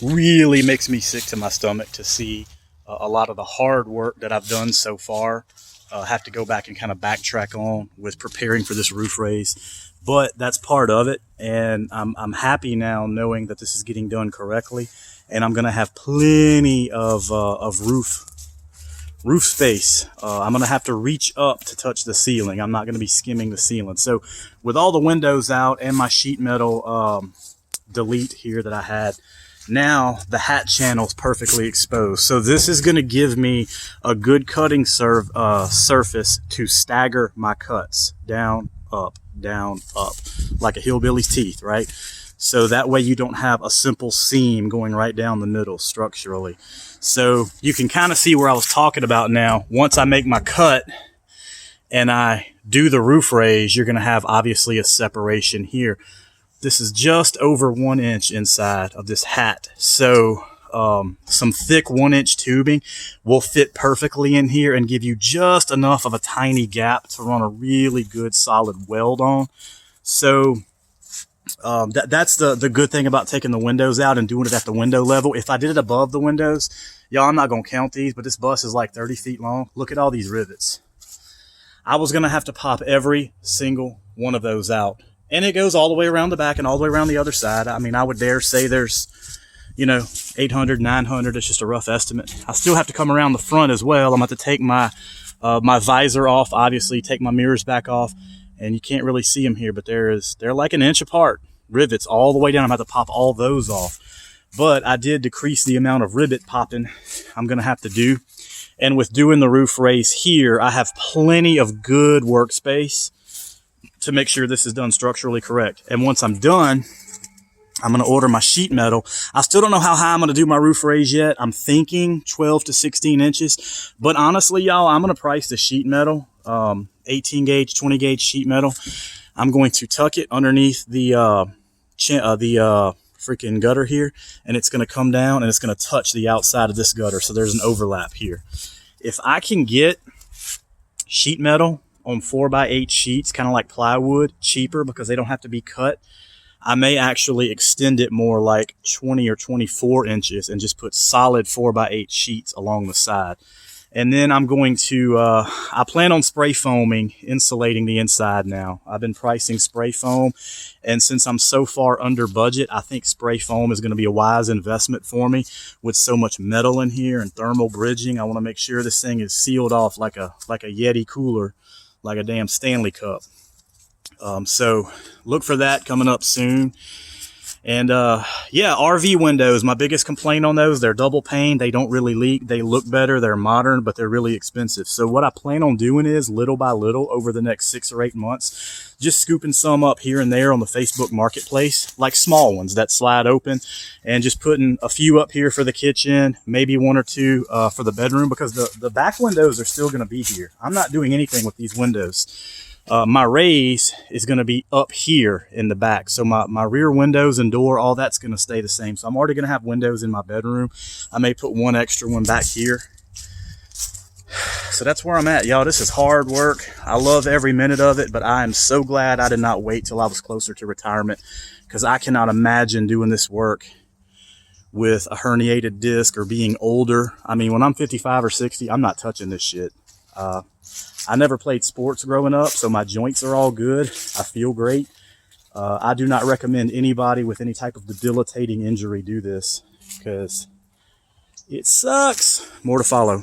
really makes me sick to my stomach to see a lot of the hard work that I've done so far. Have to go back and kind of backtrack on with preparing for this roof raise, but that's part of it. And I'm happy now knowing that this is getting done correctly, and I'm gonna have plenty of roof space. I'm gonna have to reach up to touch the ceiling. I'm not gonna be skimming the ceiling. So with all the windows out and my sheet metal delete here that I had, now the hat channel is perfectly exposed. So this is going to give me a good cutting surface to stagger my cuts down, up, like a hillbilly's teeth, right? So that way you don't have a simple seam going right down the middle structurally. So you can kind of see where I was talking about now. Once I make my cut and I do the roof raise, you're going to have obviously a separation here. This is just over 1 inch inside of this hat. So some thick 1-inch tubing will fit perfectly in here and give you just enough of a tiny gap to run a really good solid weld on. So that's the good thing about taking the windows out and doing it at the window level. If I did it above the windows, y'all, I'm not going to count these, but this bus is like 30 feet long. Look at all these rivets. I was going to have to pop every single one of those out. And it goes all the way around the back and all the way around the other side. I mean, I would dare say there's, 800, 900. It's just a rough estimate. I still have to come around the front as well. I'm going to have to take my visor off, obviously, take my mirrors back off. And you can't really see them here, but they're like 1 inch apart. Rivets all the way down. I'm going to have to pop all those off. But I did decrease the amount of rivet popping I'm going to have to do. And with doing the roof raise here, I have plenty of good workspace to make sure this is done structurally correct. And once I'm done, I'm going to order my sheet metal. I still don't know how high I'm going to do my roof raise yet. I'm thinking 12 to 16 inches. But honestly, y'all, I'm going to price the sheet metal, 18 gauge, 20 gauge sheet metal. I'm going to tuck it underneath the freaking gutter here, and it's going to come down and it's going to touch the outside of this gutter. So there's an overlap here. If I can get sheet metal on 4x8 sheets, kind of like plywood, cheaper because they don't have to be cut, I may actually extend it more like 20 or 24 inches and just put solid 4x8 sheets along the side. And then I'm going to, I plan on spray foaming, insulating the inside now. I've been pricing spray foam, and since I'm so far under budget, I think spray foam is going to be a wise investment for me with so much metal in here and thermal bridging. I want to make sure this thing is sealed off like a Yeti cooler, like a damn Stanley Cup. So look for that coming up soon. And yeah, RV windows, my biggest complaint on those, they're double pane. They don't really leak. They look better. They're modern, but they're really expensive. So what I plan on doing is little by little over the next 6 or 8 months, just scooping some up here and there on the Facebook Marketplace, like small ones that slide open, and just putting a few up here for the kitchen, maybe 1 or 2 for the bedroom, because the back windows are still going to be here. I'm not doing anything with these windows. My raise is going to be up here in the back. So my rear windows and door, all that's going to stay the same. So I'm already going to have windows in my bedroom. I may put 1 extra one back here. So that's where I'm at, y'all. This is hard work. I love every minute of it, but I am so glad I did not wait till I was closer to retirement, because I cannot imagine doing this work with a herniated disc or being older. I mean, when I'm 55 or 60, I'm not touching this shit. I never played sports growing up, so my joints are all good. I feel great. I do not recommend anybody with any type of debilitating injury do this, because it sucks. More to follow.